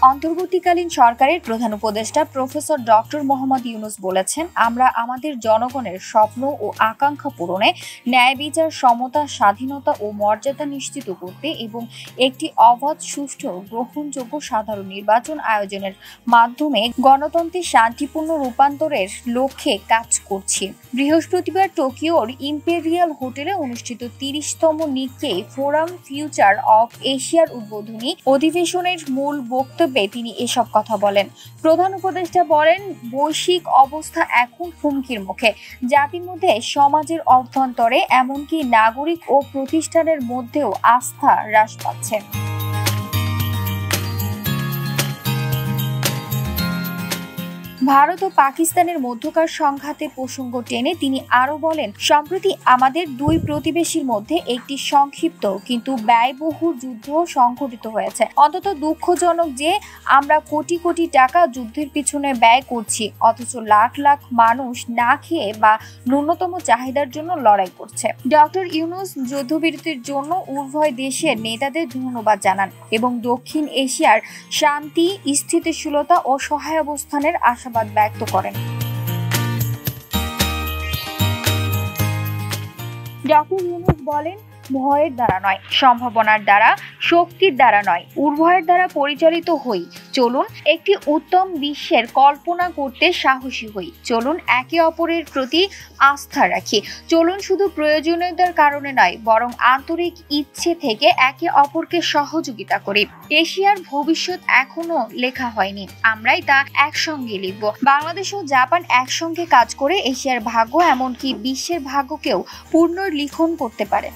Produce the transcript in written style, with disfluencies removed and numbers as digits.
অন্তর্বর্তীকালীন সরকারের প্রধান উপদেষ্টা প্রফেসর ডক্টর মোহাম্মদ ইউনূস বলেছেন, আমরা আমাদের জনগণের স্বপ্ন ও আকাঙ্ক্ষা পূরণে ন্যায় বিচার, সমতা, স্বাধীনতা ও মর্যাদা নিশ্চিত করতে এবং একটি অবাধ, সুষ্ঠু, গ্রহণযোগ্য সাধারণ নির্বাচন আয়োজনের মাধ্যমে গণতন্ত্রের শান্তিপূর্ণ রূপান্তরের লক্ষ্যে কাজ করছি। বৃহস্পতিবার টোকিওর ইম্পেরিয়াল হোটেলে অনুষ্ঠিত 30তম নিক্কেই ফোরাম ফিউচার অব এশিয়ার উদ্বোধনী অধিবেশনের মূল বক্তব্যে তিনি এসব কথা বলেন। প্রধান উপদেষ্টা বলেন, বৈশ্বিক অবস্থা এখন হুমকির মুখে। জাতির মধ্যে, সমাজের অভ্যন্তরে, এমনকি নাগরিক ও প্রতিষ্ঠানের মধ্যেও আস্থা হ্রাস পাচ্ছে। ভারত ও পাকিস্তানের মধ্যকার সংঘাতের প্রসঙ্গ টেনে তিনি আরো বলেন, সম্প্রতি আমাদের দুই প্রতিবেশীর মধ্যে একটি সংক্ষিপ্ত কিন্তু ব্যয়বহুল যুদ্ধ সংঘটিত হয়েছে। অন্তত দুঃখজনক যে আমরা কোটি কোটি টাকা যুদ্ধের পিছনে ব্যয় করছি, অথচ লাখ লাখ মানুষ না খেয়ে বা ন্যূনতম চাহিদার জন্য লড়াই করছে। ডক্টর ইউনূস যুদ্ধবিরতির জন্য উভয় দেশের নেতাদের ধন্যবাদ জানান এবং দক্ষিণ এশিয়ার শান্তি, স্থিতিশীলতা ও সহায়াবস্থানের আশাবাদ ব্যক্ত করেন। ডক্টর ইউনূস বলেন, ভয়ের দ্বারা নয়, সম্ভাবনার দ্বারা, শক্তির দ্বারা নয়, উভয়ের দ্বারা পরিচালিত হই। চলুন একটি উত্তম বিশ্বের কল্পনা করতে সাহসী হই। চলুন একে অপরের প্রতি আস্থা রাখি। চলুন শুধু প্রয়োজনীয়তার কারণে নয়, বরং আন্তরিক ইচ্ছে থেকে একে অপরকে সহযোগিতা করি। এশিয়ার ভবিষ্যৎ এখনো লেখা হয়নি, আমরাই তা একসঙ্গে লিখব। বাংলাদেশ ও জাপান একসঙ্গে কাজ করে এশিয়ার ভাগ্য, এমনকি বিশ্বের ভাগ্যকেও পুনর্লিখন করতে পারে।